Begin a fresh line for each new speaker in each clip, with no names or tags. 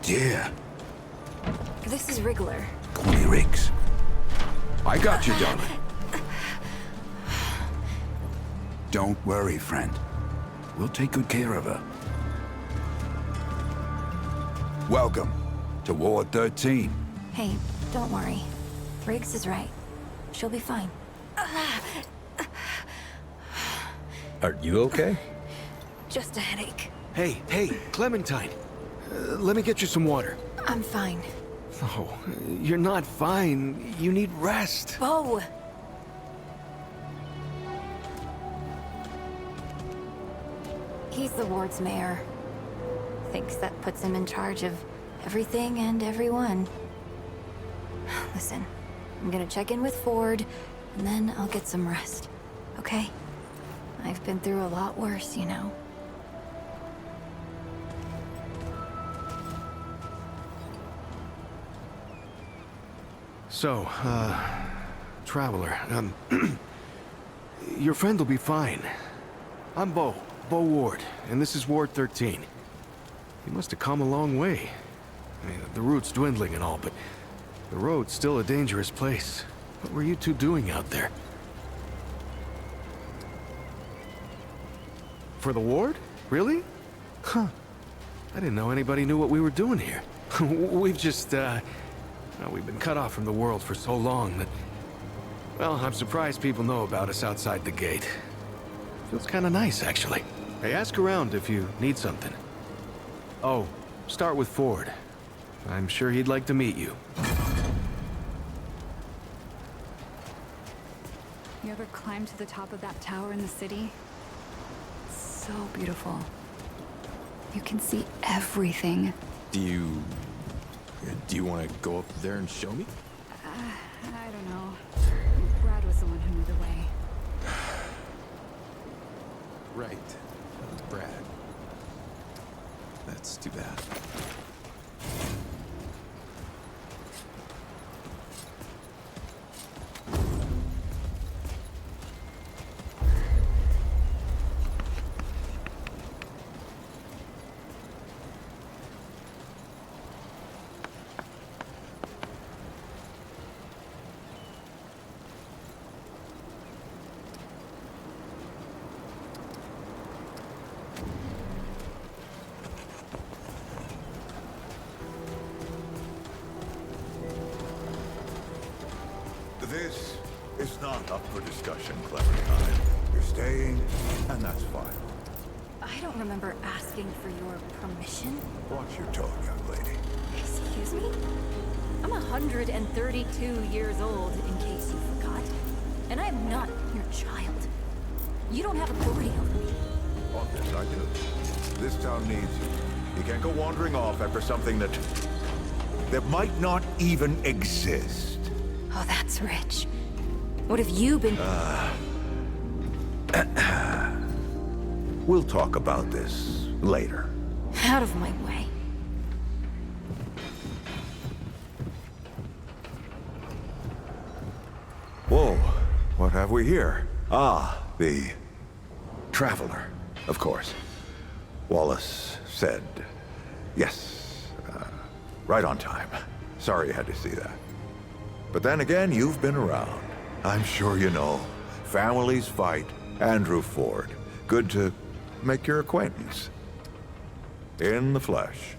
dear.
This is Rigler.
Call me Riggs. I got you, darling. Don't worry, friend. We'll take good care of her. Welcome to Ward 13.
Hey, don't worry. Riggs is right. She'll be fine.
Are you okay?
Just a headache.
Hey, Clementine. Let me get you some water.
I'm fine.
Oh, you're not fine. You need rest.
Bo! He's the ward's mayor. Thinks that puts him in charge of everything and everyone. Listen, I'm gonna check in with Ford, and then I'll get some rest. Okay? I've been through a lot worse, you know.
So, Traveler, your friend will be fine. I'm Bo Ward, and this is Ward 13. You must have come a long way. I mean, the route's dwindling and all, but the road's still a dangerous place. What were you two doing out there? For the ward? Really? Huh. I didn't know anybody knew what we were doing here. We've just, we've been cut off from the world for so long that... Well, I'm surprised people know about us outside the gate. Feels kinda nice, actually. Hey, ask around if you need something. Oh, start with Ford. I'm sure he'd like to meet you.
You ever climb to the top of that tower in the city? It's so beautiful. You can see everything.
Do you want to go up there and show me?
I don't know. Brad was the one who knew the way.
Right. That was Brad. That's too bad.
This is not up for discussion, Clementine. You're staying, and that's fine.
I don't remember asking for your permission.
Watch your tone, young lady.
Excuse me? I'm 132 years old, in case you forgot. And I am not your child. You don't have authority over me.
On this, I do. This town needs you. You can't go wandering off after something that might not even exist.
Oh, that's rich. What have you been...
We'll talk about this later.
Out of my way.
Whoa, what have we here? Ah, the Traveler, of course. Wallace said yes. Right on time. Sorry you had to see that. But then again, you've been around. I'm sure you know. Families fight. Andrew Ford. Good to make your acquaintance. In the flesh.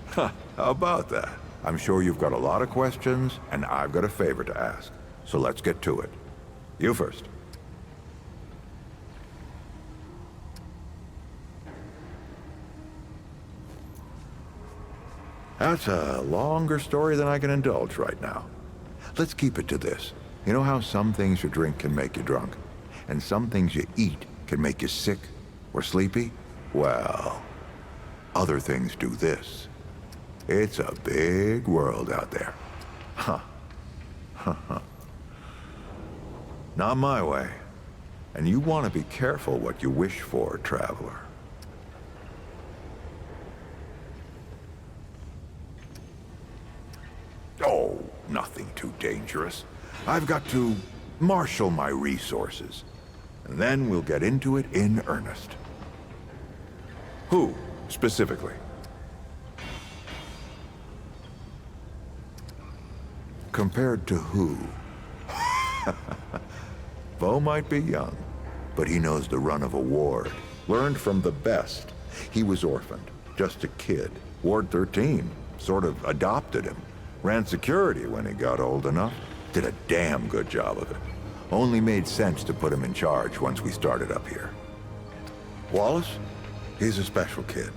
Huh, how about that? I'm sure you've got a lot of questions, and I've got a favor to ask. So let's get to it. You first. That's a longer story than I can indulge right now. Let's keep it to this. You know how some things you drink can make you drunk? And some things you eat can make you sick or sleepy? Well, other things do this. It's a big world out there. Huh. Not my way. And you want to be careful what you wish for, Traveler. Oh, nothing too dangerous. I've got to marshal my resources. And then we'll get into it in earnest. Who, specifically? Compared to who? Bo might be young, but he knows the run of a ward. Learned from the best. He was orphaned, just a kid. Ward 13 sort of adopted him. Ran security when he got old enough. Did a damn good job of it. Only made sense to put him in charge once we started up here. Wallace? He's a special kid.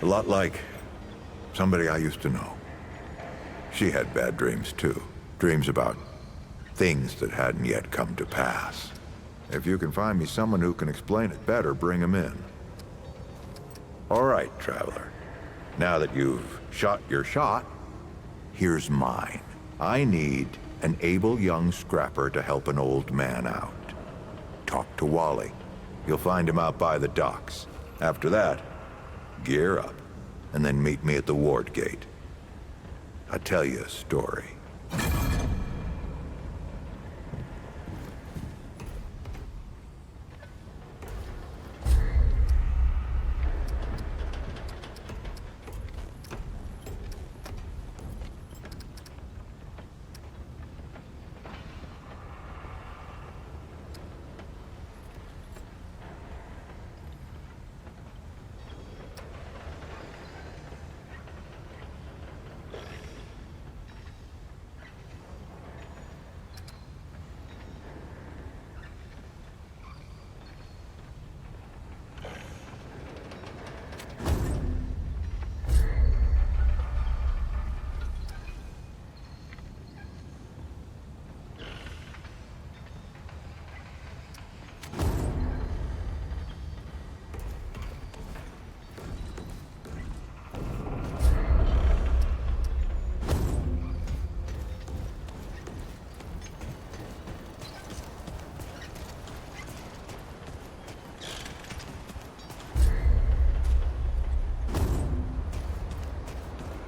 A lot like somebody I used to know. She had bad dreams too. Dreams about things that hadn't yet come to pass. If you can find me someone who can explain it better, bring him in. All right, Traveler. Now that you've shot your shot, here's mine. I need an able young scrapper to help an old man out. Talk to Wally. You'll find him out by the docks. After that, gear up, and then meet me at the ward gate. I'll tell you a story.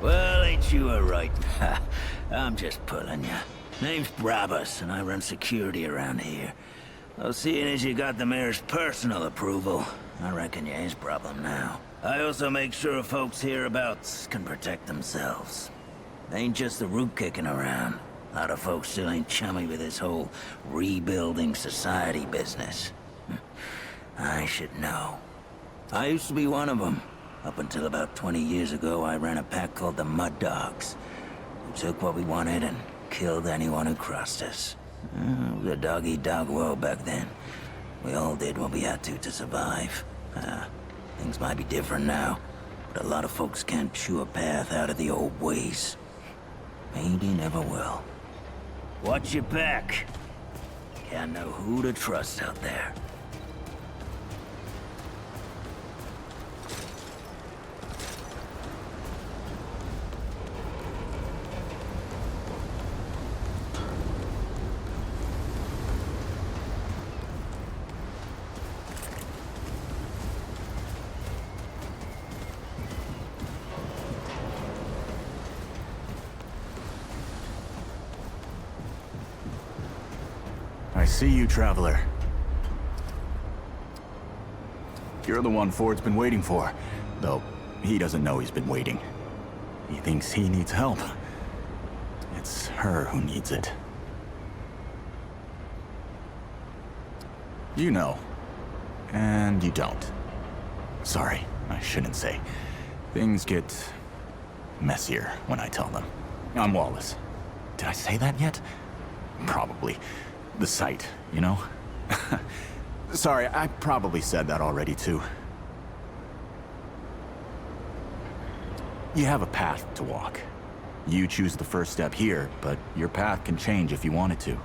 Well, ain't you a right? I'm just pulling ya. Name's Brabus, and I run security around here. Well, seeing as you got the mayor's personal approval, I reckon you ain't problem now. I also make sure folks hereabouts can protect themselves. Ain't just the root kicking around. A lot of folks still ain't chummy with this whole rebuilding society business. I should know. I used to be one of them. Up until about 20 years ago, I ran a pack called the Mud Dogs. We took what we wanted and killed anyone who crossed us. It was a dog-eat-dog world back then. We all did what we had to survive. Things might be different now, but a lot of folks can't chew a path out of the old ways. Maybe never will. Watch your back. Can't know who to trust out there.
I see you, Traveler. You're the one Ford's been waiting for. Though, he doesn't know he's been waiting. He thinks he needs help. It's her who needs it. You know. And you don't. Sorry, I shouldn't say. Things get messier when I tell them. I'm Wallace. Did I say that yet? Probably. The site, you know? Sorry, I probably said that already, too. You have a path to walk. You choose the first step here, but your path can change if you want it to.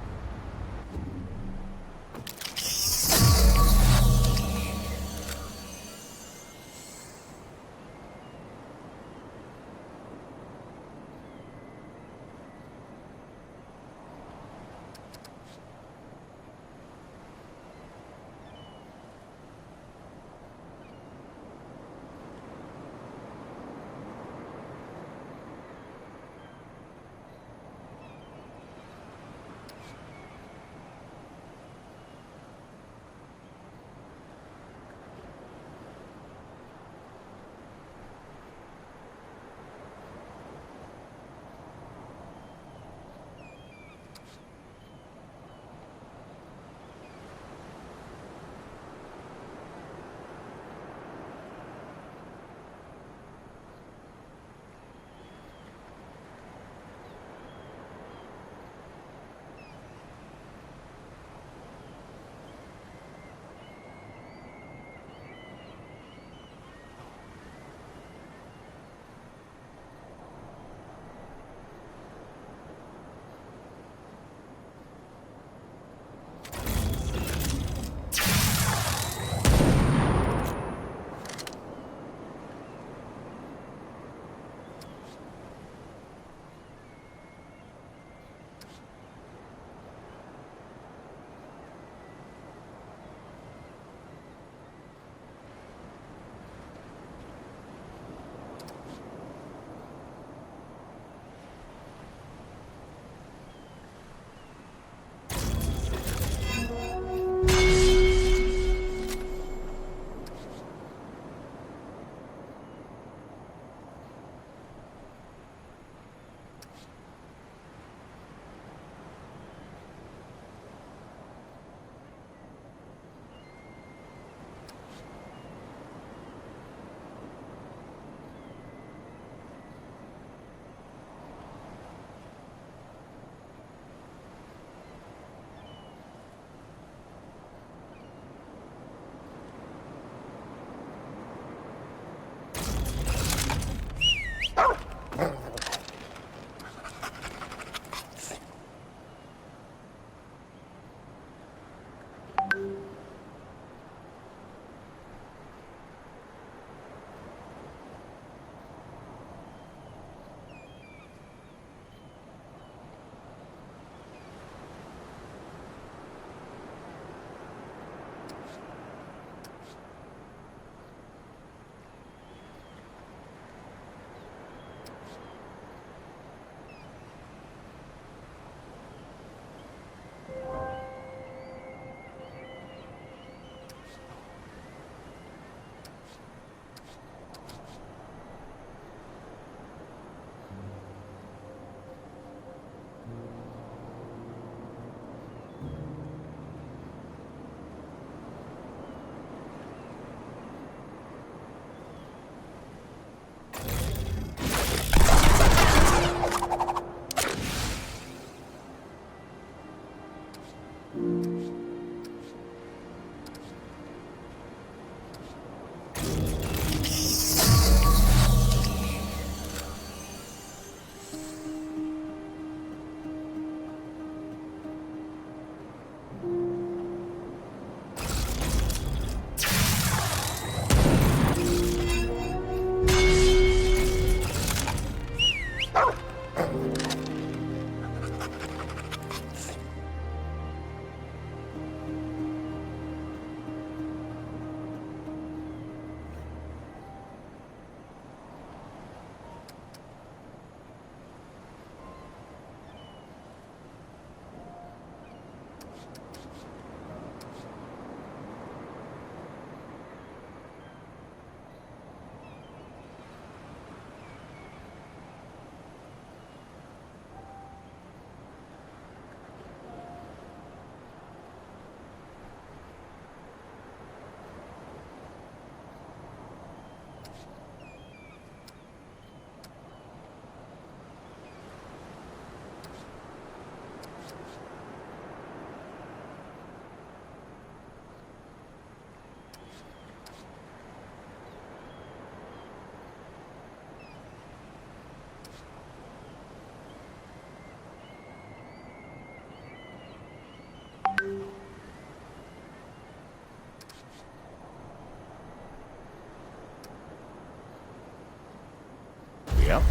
Yep.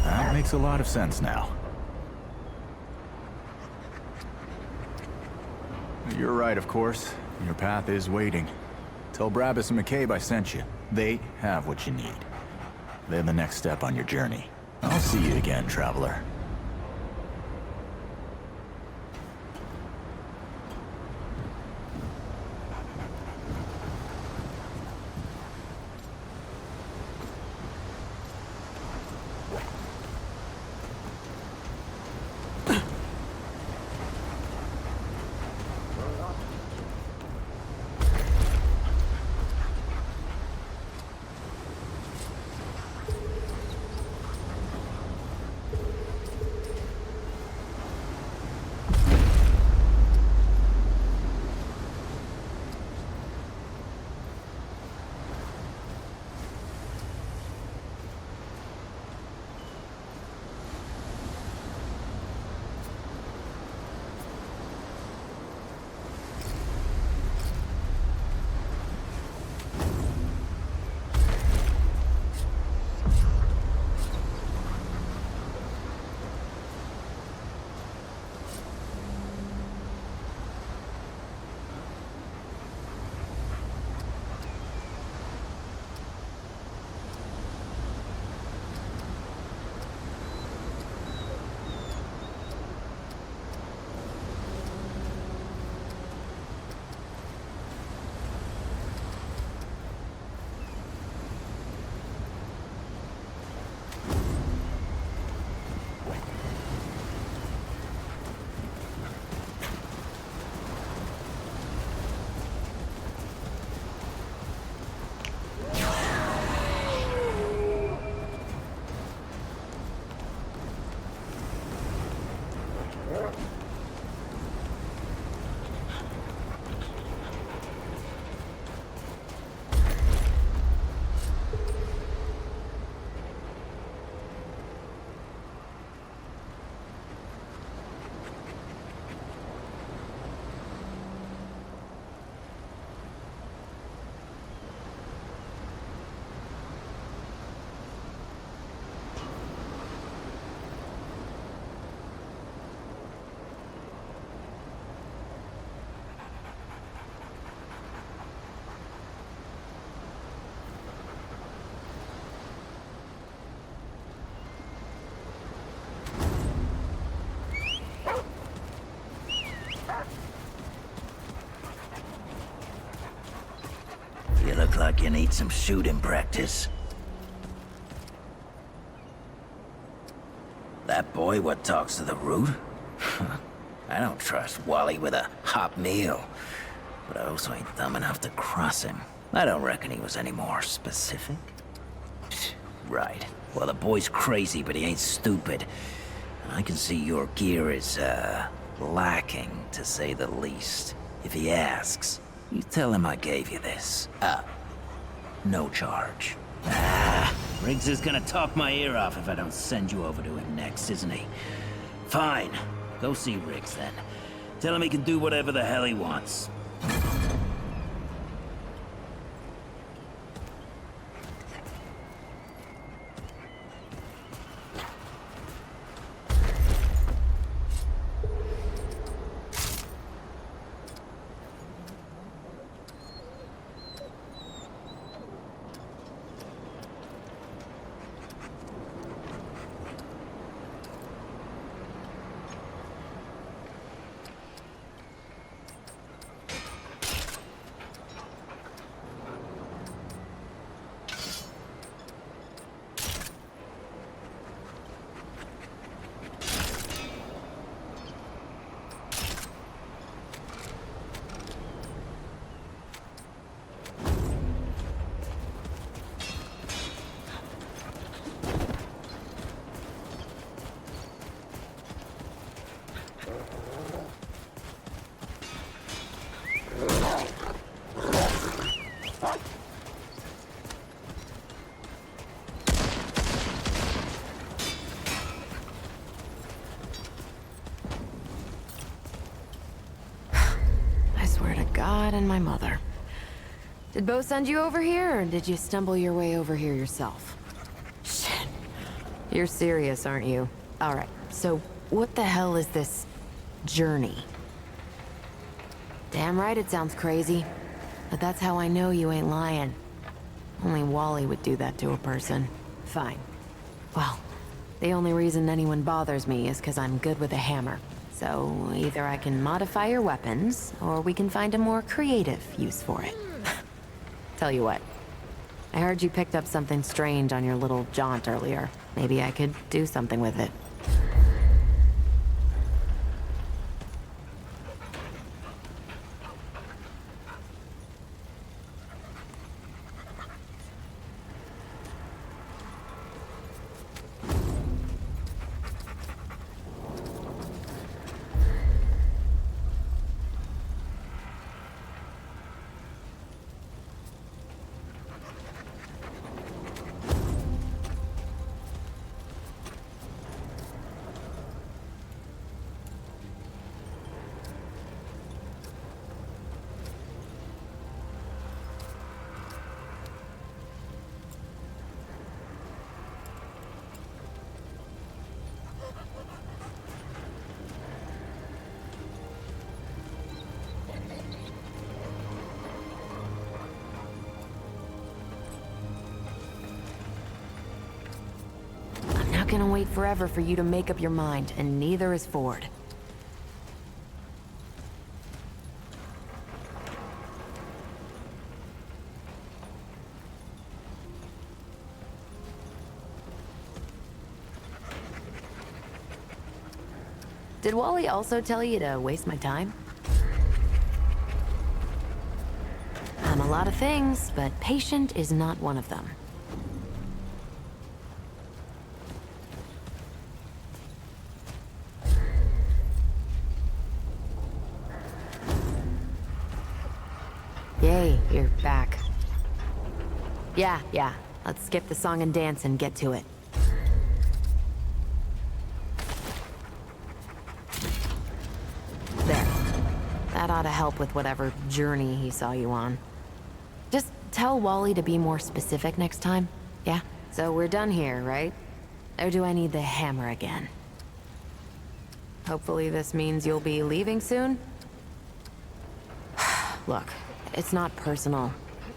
That makes a lot of sense now. You're right, of course. Your path is waiting. Tell Brabus and McCabe I sent you. They have what you need. They're the next step on your journey. I'll see you again, traveler.
You look like you need some shooting practice. That boy what talks to the root? I don't trust Wally with a hot meal. But I also ain't dumb enough to cross him. I don't reckon he was any more specific. Right. Well, the boy's crazy, but he ain't stupid. And I can see your gear is, Lacking, to say the least. If he asks, you tell him I gave you this. No charge. Riggs is gonna talk my ear off if I don't send you over to him next, isn't he? Fine. Go see Riggs then. Tell him he can do whatever the hell he wants.
God and my mother. Did Bo send you over here, or did you stumble your way over here yourself? Shit. You're serious, aren't you? Alright, so what the hell is this journey? Damn right it sounds crazy. But that's how I know you ain't lying. Only Wally would do that to a person. Fine. Well, the only reason anyone bothers me is because I'm good with a hammer. So, either I can modify your weapons, or we can find a more creative use for it. Tell you what, I heard you picked up something strange on your little jaunt earlier. Maybe I could do something with it. Not gonna wait forever for you to make up your mind, and neither is Ford. Did Wally also tell you to waste my time? I'm a lot of things, but patient is not one of them. Yay, you're back. Yeah. Let's skip the song and dance and get to it. There. That ought to help with whatever journey he saw you on. Just tell Wally to be more specific next time, yeah? So we're done here, right? Or do I need the hammer again? Hopefully this means you'll be leaving soon? Look, it's not personal.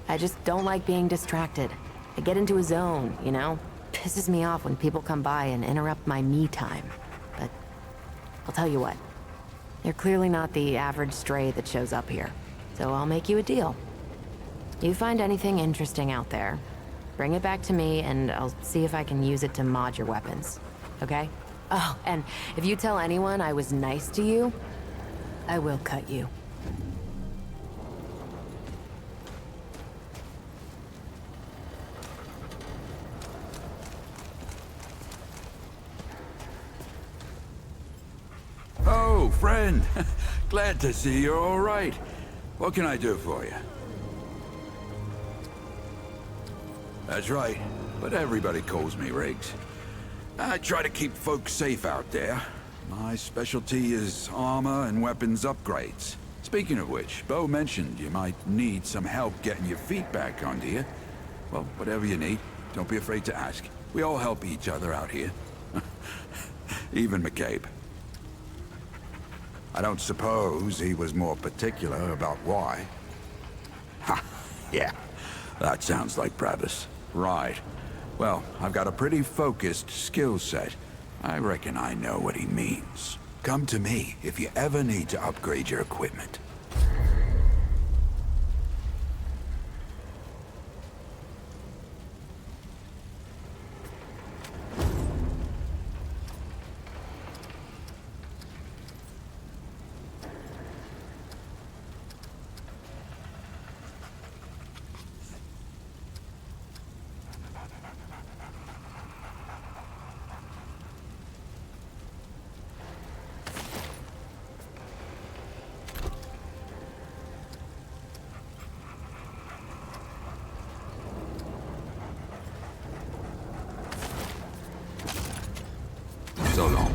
I just don't like being distracted. I get into a zone, you know? Pisses me off when people come by and interrupt my me time. But I'll tell you what. You're clearly not the average stray that shows up here. So I'll make you a deal. You find anything interesting out there, bring it back to me and I'll see if I can use it to mod your weapons. Okay? Oh, and if you tell anyone I was nice to you, I will cut you.
Oh, friend. friend. Glad to see you're all right. What can I do for you? That's right, but everybody calls me Riggs. I try to keep folks safe out there. My specialty is armor and weapons upgrades. Speaking of which, Bo mentioned you might need some help getting your feet back under you. Well, whatever you need, don't be afraid to ask. We all help each other out here. Even McCabe. I don't suppose he was more particular about why. Ha! Yeah, that sounds like Brabus. Right. Well, I've got a pretty focused skill set. I reckon I know what he means. Come to me if you ever need to upgrade your equipment. So long.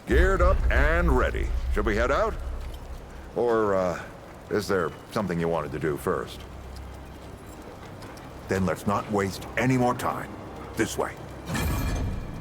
Geared up and ready. Should we head out? Or, is there something you wanted to do first? Then let's not waste any more time. This way.